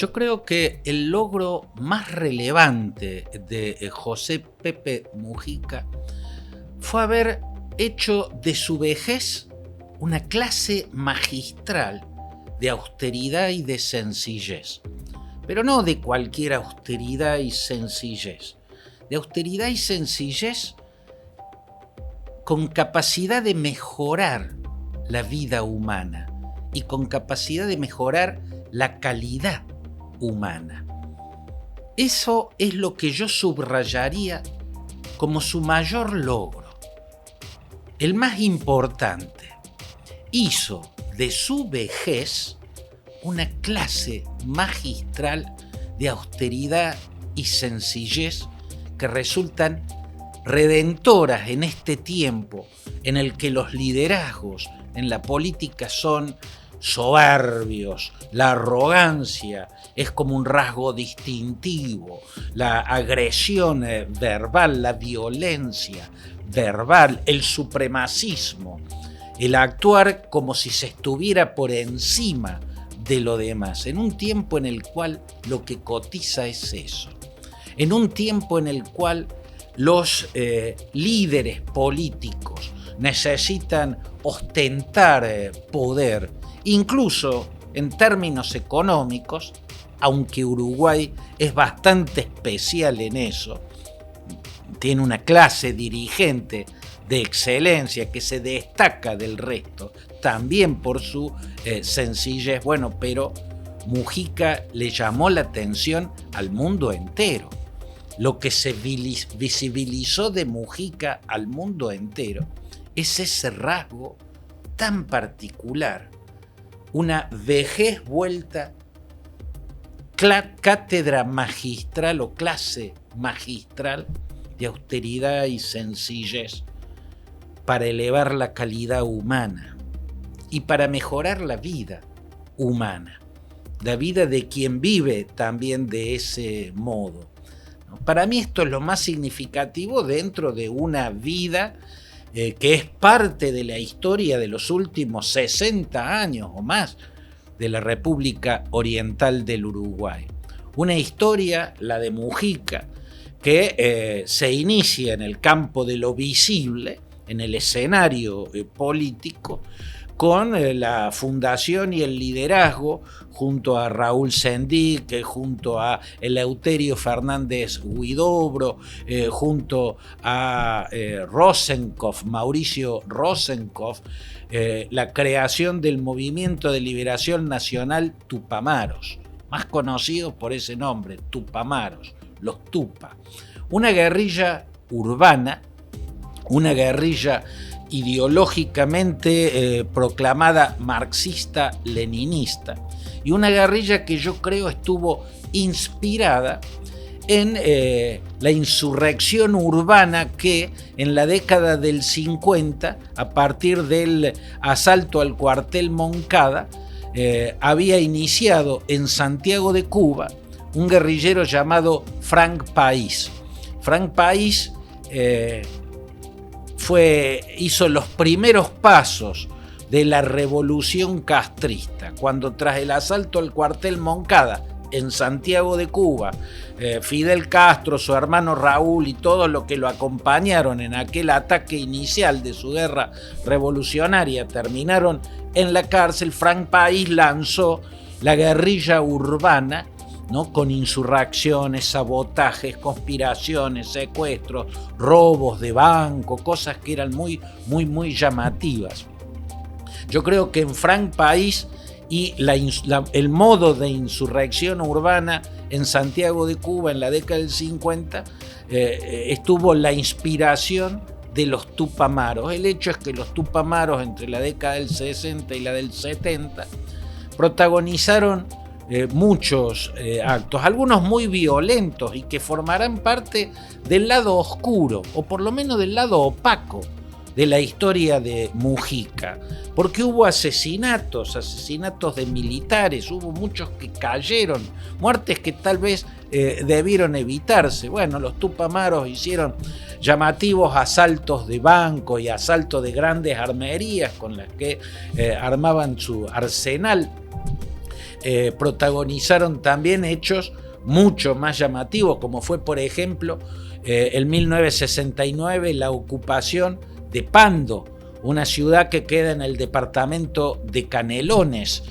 Yo creo que el logro más relevante de José Pepe Mujica fue haber hecho de su vejez una clase magistral de austeridad y de sencillez. Pero no de cualquier austeridad y sencillez. De austeridad y sencillez con capacidad de mejorar la vida humana y con capacidad de mejorar la calidad humana. Eso es lo que yo subrayaría como su mayor logro. El más importante, hizo de su vejez una clase magistral de austeridad y sencillez que resultan redentoras en este tiempo en el que los liderazgos en la política son soberbios, la arrogancia es como un rasgo distintivo, la agresión verbal, la violencia verbal, el supremacismo, el actuar como si se estuviera por encima de lo demás, en un tiempo en el cual lo que cotiza es eso, en un tiempo en el cual los líderes políticos necesitan ostentar poder, incluso en términos económicos, aunque Uruguay es bastante especial en eso, tiene una clase dirigente de excelencia que se destaca del resto, también por su sencillez, pero Mujica le llamó la atención al mundo entero. Lo que se visibilizó de Mujica al mundo entero es ese rasgo tan particular, una vejez vuelta cátedra magistral o clase magistral de austeridad y sencillez para elevar la calidad humana y para mejorar la vida humana, la vida de quien vive también de ese modo. Para mí esto es lo más significativo dentro de una vida que es parte de la historia de los últimos 60 años o más de la República Oriental del Uruguay. Una historia, la de Mujica, que se inicia en el campo de lo visible, en el escenario político, con la fundación y el liderazgo junto a Raúl Sendic, junto a Eleuterio Fernández Huidobro, junto a Mauricio Rosenkopf, la creación del Movimiento de Liberación Nacional Tupamaros, más conocido por ese nombre, Tupamaros, los Tupa. Una guerrilla urbana, una guerrilla ideológicamente proclamada marxista-leninista, y una guerrilla que yo creo estuvo inspirada en la insurrección urbana que en la década del 50, a partir del asalto al cuartel Moncada, había iniciado en Santiago de Cuba un guerrillero llamado Frank País. Frank País hizo los primeros pasos de la revolución castrista, cuando tras el asalto al cuartel Moncada en Santiago de Cuba, Fidel Castro, su hermano Raúl y todos los que lo acompañaron en aquel ataque inicial de su guerra revolucionaria terminaron en la cárcel, Frank País lanzó la guerrilla urbana, ¿no? Con insurrecciones, sabotajes, conspiraciones, secuestros, robos de banco, cosas que eran muy llamativas. Yo creo que en Frank País y el modo de insurrección urbana en Santiago de Cuba en la década del 50 estuvo la inspiración de los Tupamaros. El hecho es que los Tupamaros entre la década del 60 y la del 70 protagonizaron muchos actos, algunos muy violentos y que formarán parte del lado oscuro, o por lo menos del lado opaco de la historia de Mujica, porque hubo asesinatos de militares, hubo muchos que cayeron, muertes que tal vez debieron evitarse. Bueno, los Tupamaros hicieron llamativos asaltos de banco y asaltos de grandes armerías con las que armaban su arsenal. protagonizaron también hechos mucho más llamativos, como fue, por ejemplo, en 1969 la ocupación de Pando, una ciudad que queda en el departamento de Canelones.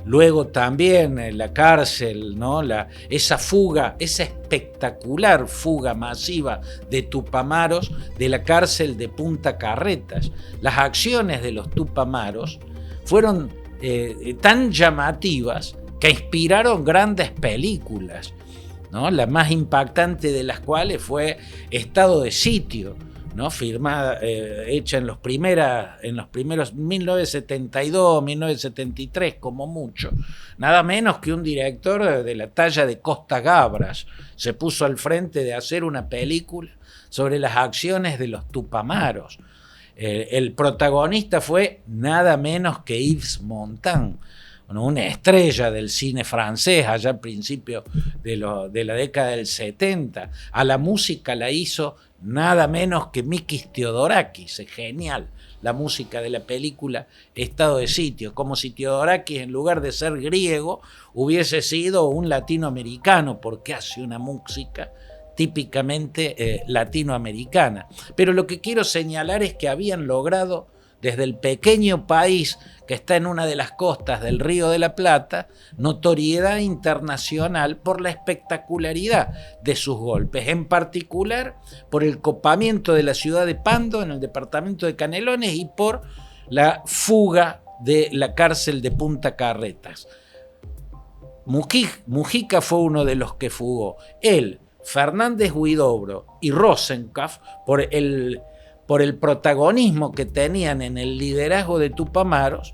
Luego también la cárcel, ¿no? Esa fuga, esa espectacular fuga masiva de tupamaros de la cárcel de Punta Carretas. Las acciones de los tupamaros fueron tan llamativas que inspiraron grandes películas, ¿no? La más impactante de las cuales fue Estado de Sitio, ¿no? Hecha en los primeros 1972, 1973 como mucho. Nada menos que un director de la talla de Costa Gabras se puso al frente de hacer una película sobre las acciones de los tupamaros. El protagonista fue nada menos que Yves Montand, una estrella del cine francés allá al principio de la década del 70. A la música la hizo nada menos que Mikis Theodorakis. Es genial la música de la película Estado de Sitio, como si Theodorakis, en lugar de ser griego, hubiese sido un latinoamericano, porque hace una música típicamente latinoamericana. Pero lo que quiero señalar es que habían logrado, desde el pequeño país que está en una de las costas del Río de la Plata, notoriedad internacional por la espectacularidad de sus golpes, en particular por el copamiento de la ciudad de Pando en el departamento de Canelones y por la fuga de la cárcel de Punta Carretas. Mujica fue uno de los que fugó. Él, Fernández Huidobro y Rosenkopf, por el protagonismo que tenían en el liderazgo de Tupamaros,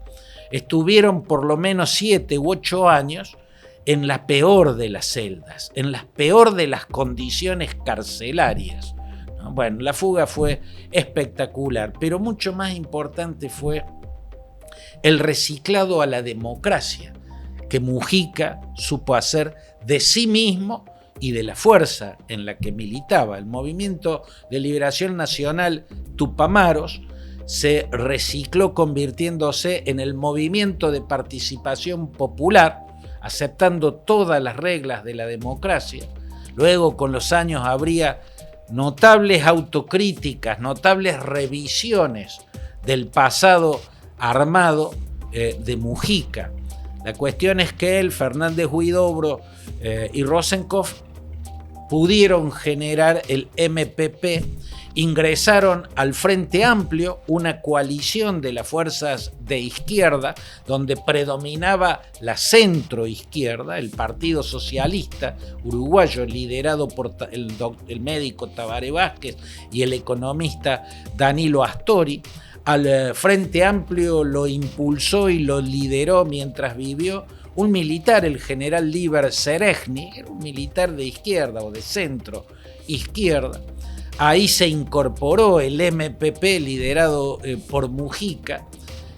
estuvieron por lo menos 7 u 8 años en la peor de las celdas, en la peor de las condiciones carcelarias. Bueno, la fuga fue espectacular, pero mucho más importante fue el reciclado a la democracia que Mujica supo hacer de sí mismo y de la fuerza en la que militaba. El Movimiento de Liberación Nacional Tupamaros se recicló convirtiéndose en el movimiento de participación popular, aceptando todas las reglas de la democracia. Luego, con los años, habría notables autocríticas, notables revisiones del pasado armado de Mujica. La cuestión es que él, Fernández Huidobro y Rosenkopf pudieron generar el MPP, ingresaron al Frente Amplio, una coalición de las fuerzas de izquierda, donde predominaba la centroizquierda, el Partido Socialista Uruguayo, liderado por el médico Tabaré Vázquez y el economista Danilo Astori. Al Frente Amplio lo impulsó y lo lideró mientras vivió un militar, el general Liber Seregni, era un militar de izquierda o de centro izquierda. Ahí se incorporó el MPP liderado por Mujica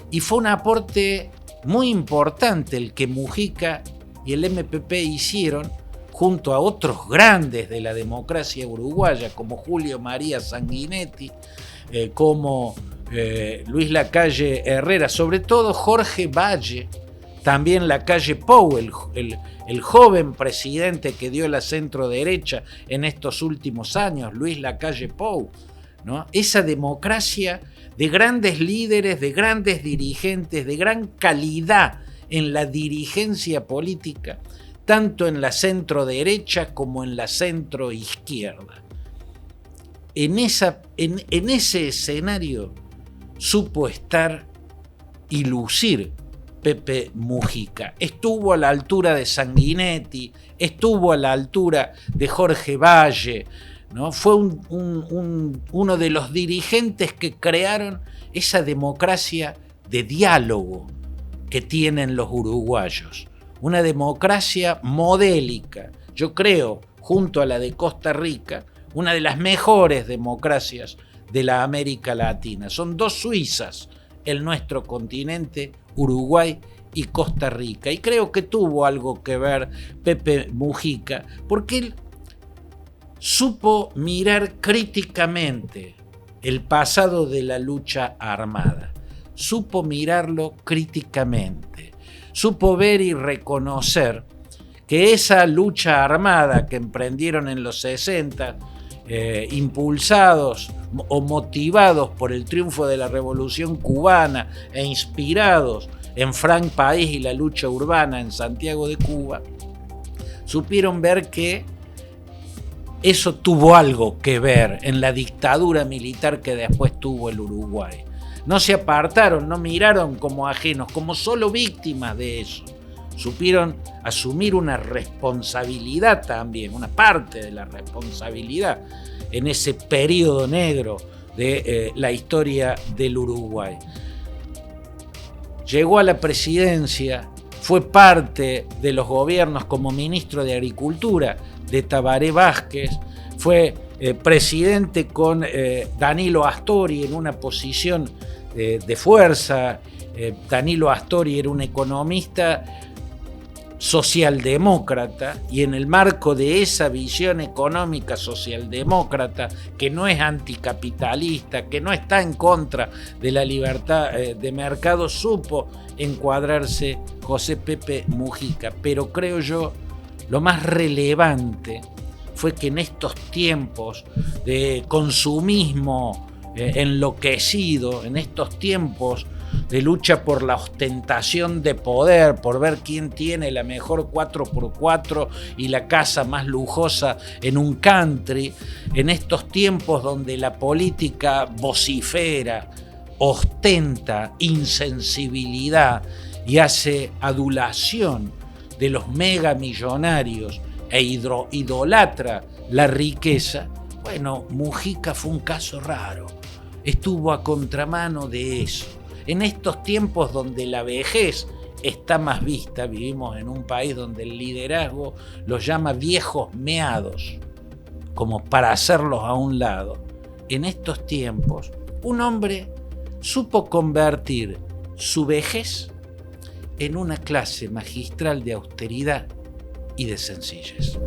y fue un aporte muy importante el que Mujica y el MPP hicieron junto a otros grandes de la democracia uruguaya como Julio María Sanguinetti, como Luis Lacalle Herrera, sobre todo Jorge Valle, también Lacalle Pou, el joven presidente que dio la centro-derecha en estos últimos años, Luis Lacalle Pou, ¿no? Esa democracia de grandes líderes, de grandes dirigentes, de gran calidad en la dirigencia política, tanto en la centro-derecha como en la centro-izquierda. En ese escenario supo estar y lucir Pepe Mujica. Estuvo a la altura de Sanguinetti, estuvo a la altura de Jorge Valle, ¿no? Fue uno de los dirigentes que crearon esa democracia de diálogo que tienen los uruguayos. Una democracia modélica, yo creo, junto a la de Costa Rica, una de las mejores democracias de la América Latina. Son dos Suizas en nuestro continente, Uruguay y Costa Rica. Y creo que tuvo algo que ver Pepe Mujica, porque él supo mirar críticamente el pasado de la lucha armada. Supo mirarlo críticamente. supo ver y reconocer que esa lucha armada que emprendieron en los 60, impulsados o motivados por el triunfo de la Revolución Cubana e inspirados en Frank País y la lucha urbana en Santiago de Cuba, supieron ver que eso tuvo algo que ver en la dictadura militar que después tuvo el Uruguay. No se apartaron, no miraron como ajenos, como solo víctimas de eso. Supieron asumir una responsabilidad también, una parte de la responsabilidad en ese periodo negro de la historia del Uruguay. Llegó a la presidencia, fue parte de los gobiernos como ministro de Agricultura de Tabaré Vázquez, fue presidente con Danilo Astori en una posición de fuerza. Danilo Astori era un economista socialdemócrata, y en el marco de esa visión económica socialdemócrata, que no es anticapitalista, que no está en contra de la libertad de mercado, supo encuadrarse José Pepe Mujica. Pero creo yo, lo más relevante fue que en estos tiempos de consumismo enloquecido, en estos tiempos de lucha por la ostentación de poder, por ver quién tiene la mejor 4x4 y la casa más lujosa en un country, en estos tiempos donde la política vocifera, ostenta insensibilidad y hace adulación de los megamillonarios e idolatra la riqueza, bueno, Mujica fue un caso raro, estuvo a contramano de eso. En estos tiempos donde la vejez está más vista, vivimos en un país donde el liderazgo los llama viejos meados, como para hacerlos a un lado. En estos tiempos, un hombre supo convertir su vejez en una clase magistral de austeridad y de sencillez.